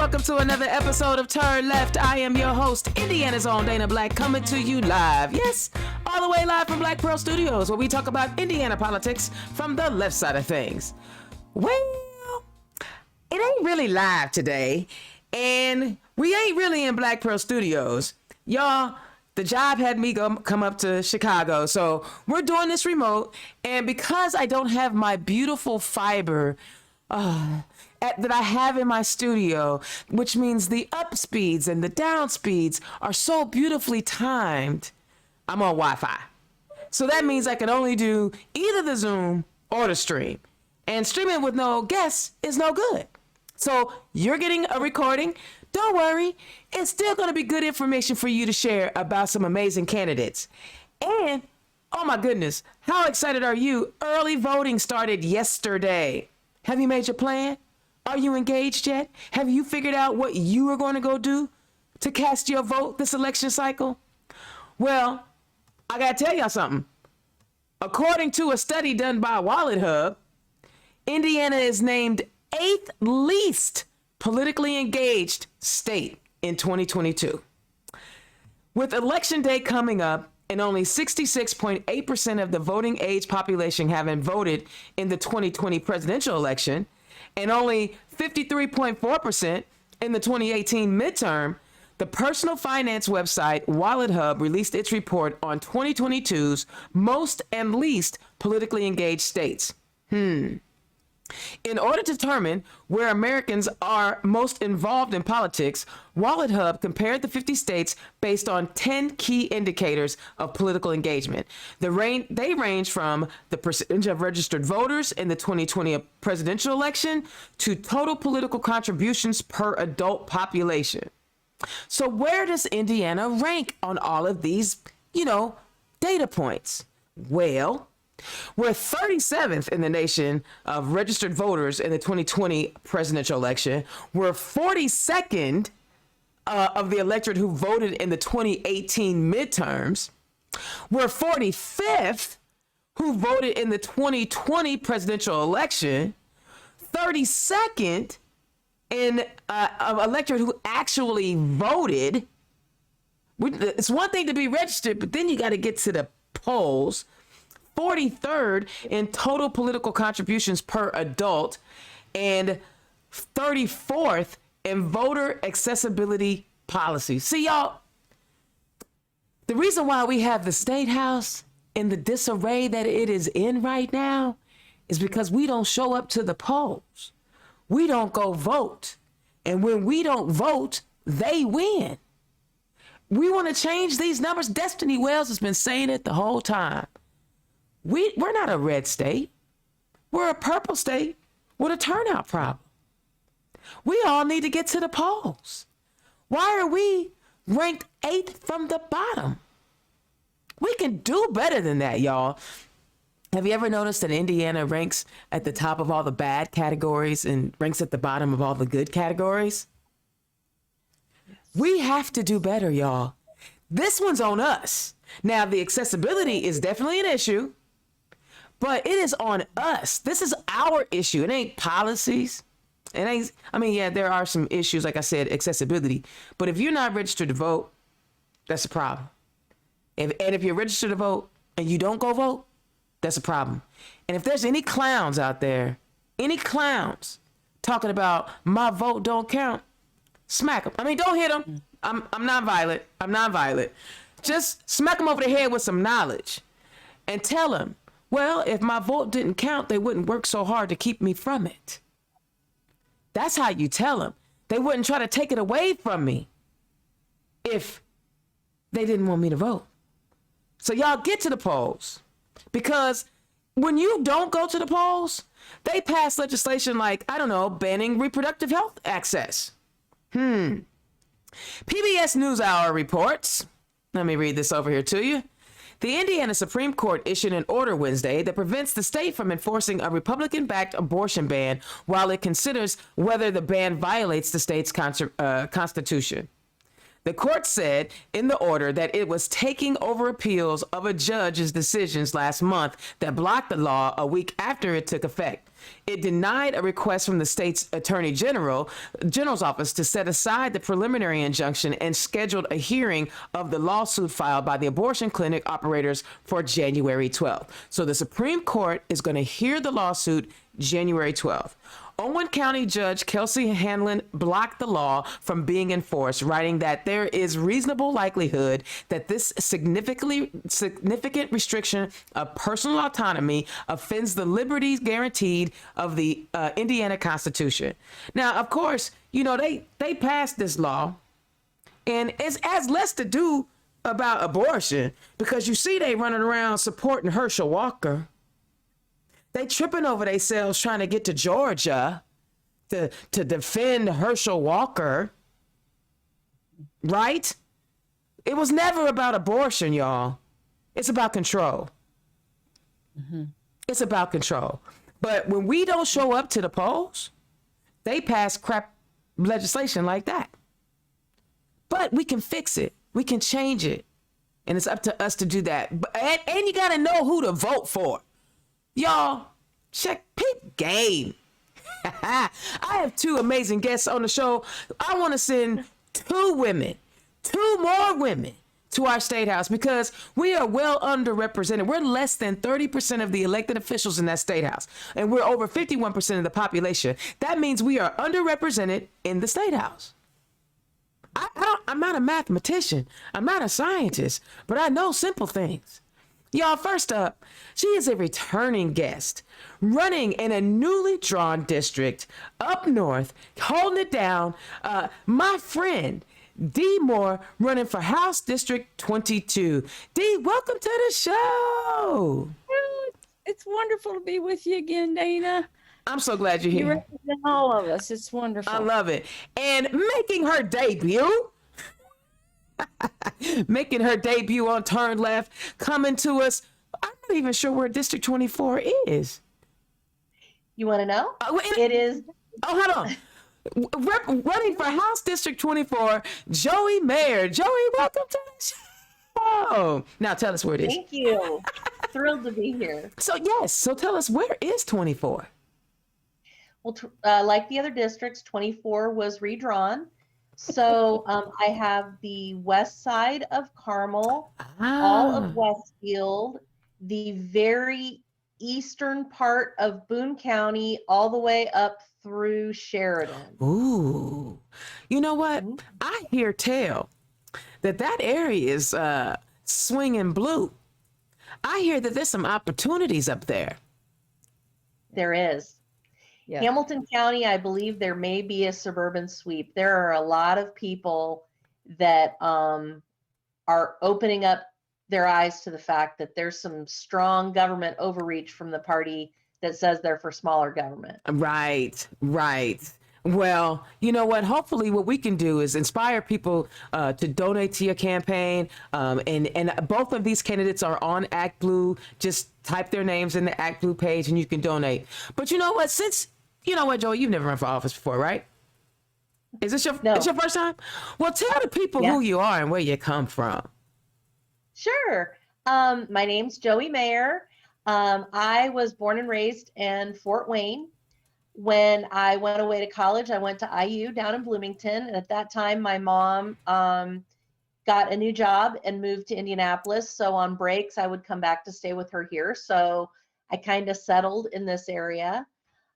welcome to another episode of Turn Left. I am your host, Indiana's own Dana Black, coming to you live. Yes, all the way live from Black Pearl Studios, where we talk about Indiana politics from the left side of things. Well, it ain't really live today, and we ain't really in Black Pearl Studios. Y'all, the job had me come up to Chicago, so we're doing this remote, and because I don't have my beautiful fiber that I have in my studio, which means the up speeds and the down speeds are so beautifully timed, I'm on Wi-Fi. So that means I can only do either the Zoom or the stream. And streaming with no guests is no good. So you're getting a recording. Don't worry, it's still going to be good information for you to share about some amazing candidates. And, oh my goodness, how excited are you? Early voting started yesterday. Have you made your plan? Are you engaged yet? Have you figured out what you are going to go do to cast your vote this election cycle? Well, I got to tell y'all something. According to a study done by Wallet Hub, Indiana is named 8th least politically engaged state in 2022. With election day coming up and only 66.8% of the voting age population having voted in the 2020 presidential election, and only 53.4% in the 2018 midterm, the personal finance website Wallet Hub released its report on 2022's most and least politically engaged states. In order to determine where Americans are most involved in politics, Wallet Hub compared the 50 states based on 10 key indicators of political engagement. They range from the percentage of registered voters in the 2020 presidential election to total political contributions per adult population. So where does Indiana rank on all of these, data points? Well, we're 37th in the nation of registered voters in the 2020 presidential election. We're 42nd of the electorate who voted in the 2018 midterms. We're 45th who voted in the 2020 presidential election. 32nd in of electorate who actually voted. It's one thing to be registered, but then you got to get to the polls. 43rd in total political contributions per adult, and 34th in voter accessibility policy. See, y'all, the reason why we have the State House in the disarray that it is in right now is because we don't show up to the polls. We don't go vote. And when we don't vote, they win. We want to change these numbers. Destiny Wells has been saying it the whole time. We're not a red state. We're a purple state with a turnout problem. We all need to get to the polls. Why are we ranked 8th from the bottom? We can do better than that, y'all. Have you ever noticed that Indiana ranks at the top of all the bad categories and ranks at the bottom of all the good categories? We have to do better, y'all. This one's on us. Now, the accessibility is definitely an issue. But it is on us. This is our issue. It ain't policies. It ain't, there are some issues, like I said, accessibility. But if you're not registered to vote, that's a problem. And if you're registered to vote and you don't go vote, that's a problem. And if there's any clowns out there, talking about my vote don't count, smack them. Don't hit them. I'm non-violent. Just smack them over the head with some knowledge and tell them, well, if my vote didn't count, they wouldn't work so hard to keep me from it. That's how you tell them. They wouldn't try to take it away from me if they didn't want me to vote. So y'all get to the polls, because when you don't go to the polls, they pass legislation like, banning reproductive health access. PBS NewsHour reports, let me read this over here to you. The Indiana Supreme Court issued an order Wednesday that prevents the state from enforcing a Republican-backed abortion ban while it considers whether the ban violates the state's constitution. The court said in the order that it was taking over appeals of a judge's decisions last month that blocked the law a week after it took effect. It denied a request from the state's general's office to set aside the preliminary injunction and scheduled a hearing of the lawsuit filed by the abortion clinic operators for January 12th. So the Supreme Court is going to hear the lawsuit January 12th. Owen County Judge Kelsey Hanlon blocked the law from being enforced, writing that there is reasonable likelihood that this significant restriction of personal autonomy offends the liberties guaranteed of the Indiana Constitution. Now, of course, you know, they passed this law, and it has less to do about abortion, because you see they running around supporting Herschel Walker. They tripping over themselves trying to get to Georgia to defend Herschel Walker, right? It was never about abortion, y'all. It's about control. Mm-hmm. It's about control. But when we don't show up to the polls, they pass crap legislation like that. But we can fix it. We can change it. And it's up to us to do that. And you got to know who to vote for. Y'all, check peep game. I have two amazing guests on the show. I want to send two more women to our state house, because we are well underrepresented. We're less than 30% of the elected officials in that state house, and we're over 51% of the population. That means we are underrepresented in the state house. I'm not a mathematician. I'm not a scientist, but I know simple things. Y'all, first up, she is a returning guest, running in a newly drawn district up north, holding it down. My friend, Dee Moore, running for House District 22. Dee, welcome to the show. It's wonderful to be with you again, Dana. I'm so glad you're here. You represent all of us. It's wonderful. I love it. And making her debut on Turn Left, coming to us. I'm not even sure where District 24 is. You want to know? It is. Oh, hold on. Running for House District 24, Joey Mayer. Joey, welcome to the show. Now tell us where it is. Thank you. Thrilled to be here. So tell us, where is 24? Well, like the other districts, 24 was redrawn. So I have the west side of Carmel, all of Westfield, the very eastern part of Boone County, all the way up through Sheridan. Ooh, you know what? Mm-hmm. I hear tell that area is swinging blue. I hear that there's some opportunities up there. There is. Yeah. Hamilton County, I believe there may be a suburban sweep. There are a lot of people that are opening up their eyes to the fact that there's some strong government overreach from the party that says they're for smaller government. Right. Well, you know what? Hopefully what we can do is inspire people to donate to your campaign. And both of these candidates are on Act Blue. Just type their names in the Act Blue page and you can donate. But you know what? Joey, you've never run for office before, right? Is this it's your first time? Well, tell the people who you are and where you come from. Sure. My name's Joey Mayer. I was born and raised in Fort Wayne. When I went away to college, I went to IU down in Bloomington. And at that time, my mom got a new job and moved to Indianapolis. So on breaks, I would come back to stay with her here. So I kind of settled in this area.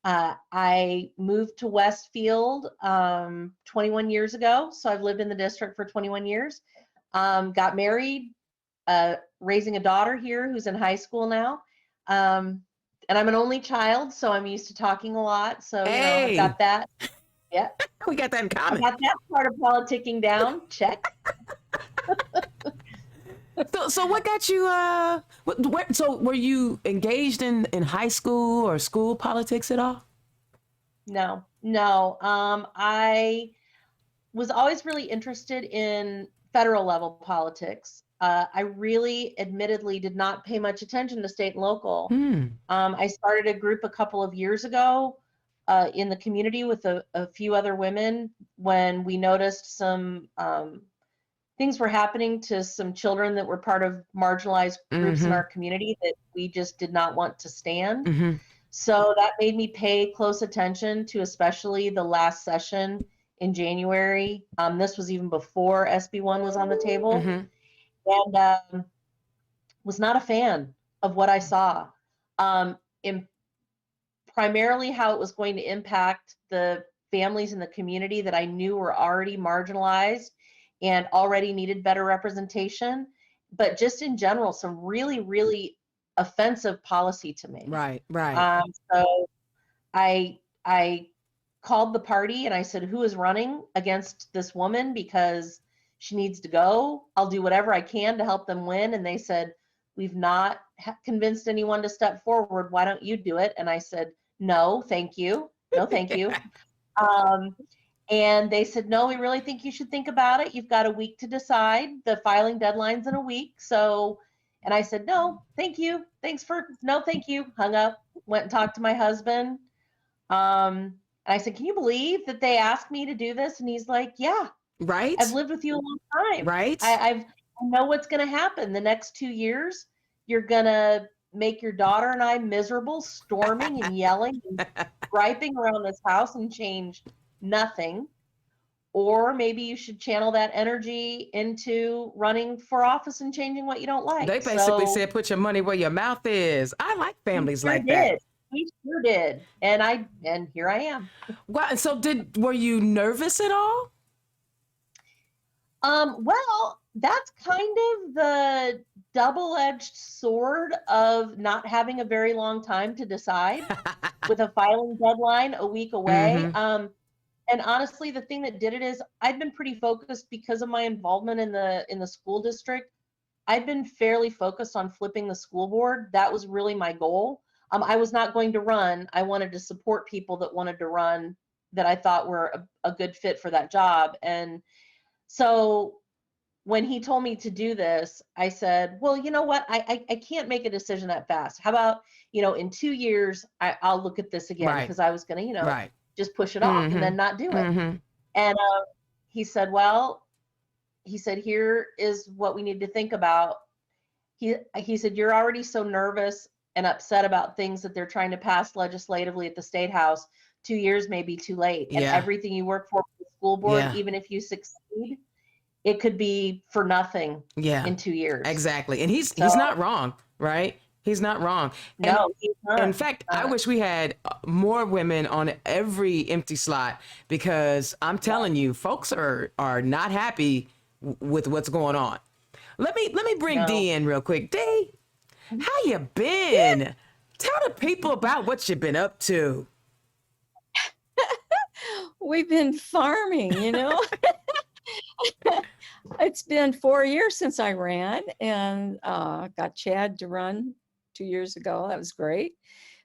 I moved to Westfield 21 years ago. So I've lived in the district for 21 years. Got married, raising a daughter here who's in high school now. And I'm an only child, so I'm used to talking a lot. So, I've got that. Yeah. We got that in common. I got that part of politicking down. Check. So what got you, so were you engaged in high school or school politics at all? No. I was always really interested in federal level politics. I really admittedly did not pay much attention to state and local. I started a group a couple of years ago in the community with a few other women when we noticed some things were happening to some children that were part of marginalized groups in our community that we just did not want to stand. So that made me pay close attention to especially the last session in January. This was even before SB1 was on the table, Mm-hmm. and was not a fan of what I saw. In primarily how it was going to impact the families in the community that I knew were already marginalized and already needed better representation, but just in general, some really, really offensive policy to me. Right, right. So I called the party and I said, "Who is running against this woman? Because she needs to go. I'll do whatever I can to help them win." And they said, "We've not convinced anyone to step forward. Why don't you do it?" And I said, "No, thank you. No, thank you." Um, and they said, "No, we really think you should think about it. You've got a week to decide. The filing deadline's in a week." So, and I said, "No, thank you. No, thank you." Hung up, went and talked to my husband. And I said, "Can you believe that they asked me to do this?" And he's like, "Yeah, I've Right, lived with you a long time. right. I know what's going to happen. The next 2 years, you're going to make your daughter and I miserable, storming and yelling and griping around this house and change nothing. Or maybe you should channel that energy into running for office and changing what you don't like." They basically So said, put your money where your mouth is. I like he families sure like that. did. He sure did. And here I am. Well, and so were you nervous at all? Well, that's kind of the double-edged sword of not having a very long time to decide with a filing deadline a week away. Mm-hmm. And honestly, the thing that did it is I've been pretty focused because of my involvement in the school district. I've been fairly focused on flipping the school board. That was really my goal. I was not going to run. I wanted to support people that wanted to run that I thought were a good fit for that job. And so when he told me to do this, I said, "Well, you know what? I can't make a decision that fast. How about, in 2 years, I'll look at this again," Right, because I was going to, right. just push it off and Mm-hmm. then not do it. Mm-hmm. And he said, "Well," he said, "here is what we need to think about." He said, "You're already so nervous and upset about things that they're trying to pass legislatively at the state house. 2 years may be too late. And Yeah, everything you work for the school board, yeah, even if you succeed, it could be for nothing yeah. in 2 years." Exactly. And he's So not wrong, right? He's not wrong. And no, he's in not. fact, I wish we had more women on every empty slot because I'm telling you, folks are not happy with what's going on. Let me bring No. Dee in real quick. Dee, how you been? Tell the people about what you've been up to. We've been farming, It's been 4 years since I ran and got Chad to run 2 years ago. That was great.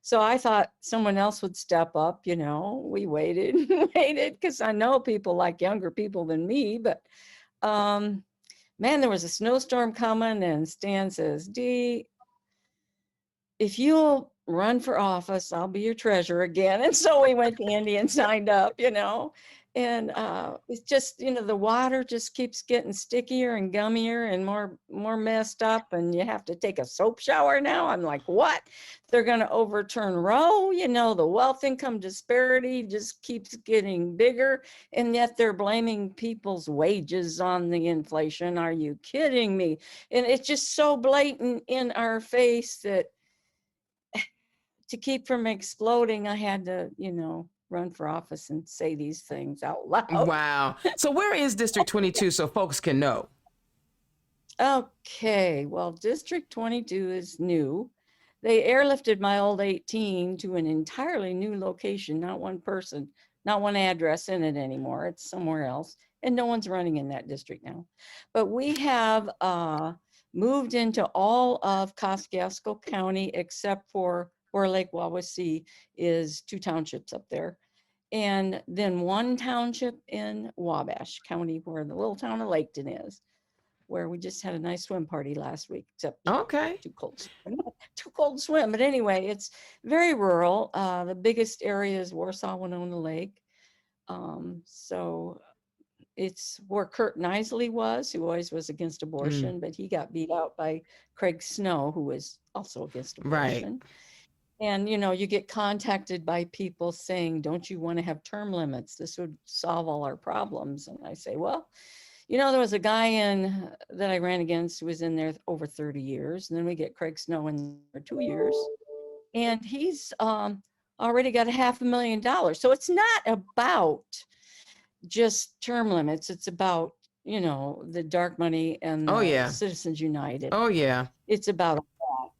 So I thought someone else would step up, We waited and waited because I know people like younger people than me, but man, there was a snowstorm coming and Stan says, "Dee, if you'll run for office, I'll be your treasurer again." And so we went to Indy and signed up, And it's just, the water just keeps getting stickier and gummier and more messed up. And you have to take a soap shower now. I'm like, what? They're going to overturn Roe. The wealth income disparity just keeps getting bigger. And yet they're blaming people's wages on the inflation. Are you kidding me? And it's just so blatant in our face that to keep from exploding, I had to, run for office and say these things out loud. Wow. So where is District 22 so folks can know? Okay, well, District 22 is new. They airlifted my old 18 to an entirely new location, not one person, not one address in it anymore. It's somewhere else. And no one's running in that district now. But we have moved into all of Kosciuszko County except for where Lake Wawasee is, 2 townships up there. And then 1 township in Wabash County where the little town of Laketon is, where we just had a nice swim party last week, except Okay. too cold to swim. But anyway, it's very rural. The biggest area is Warsaw Winona Lake. So it's where Kurt Knisley was, who always was against abortion, but he got beat out by Craig Snow, who was also against Right. abortion. And, you get contacted by people saying, don't you want to have term limits? This would solve all our problems. And I say, well, there was a guy that I ran against who was in there over 30 years. And then we get Craig Snow in for 2 years. And he's already got $500,000. So it's not about just term limits. It's about, the dark money and Citizens United. Oh, yeah. It's about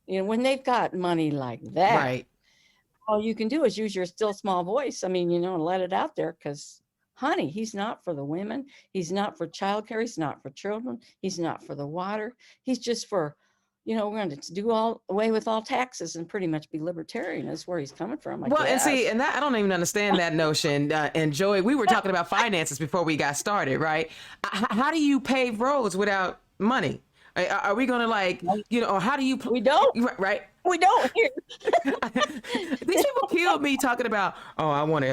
when they've got money like that, Right. all you can do is use your still small voice. I mean, let it out there, because, honey, he's not for the women. He's not for childcare. He's not for children. He's not for the water. He's just for, we're going to do away with all taxes and pretty much be libertarian is where he's coming from. I And guess. see, and that I don't even understand that notion. And Joey, we were talking about finances before we got started, right? How do you pave roads without money? Are we going to or how do you? We don't. Right. We don't. These people killed me talking about, I want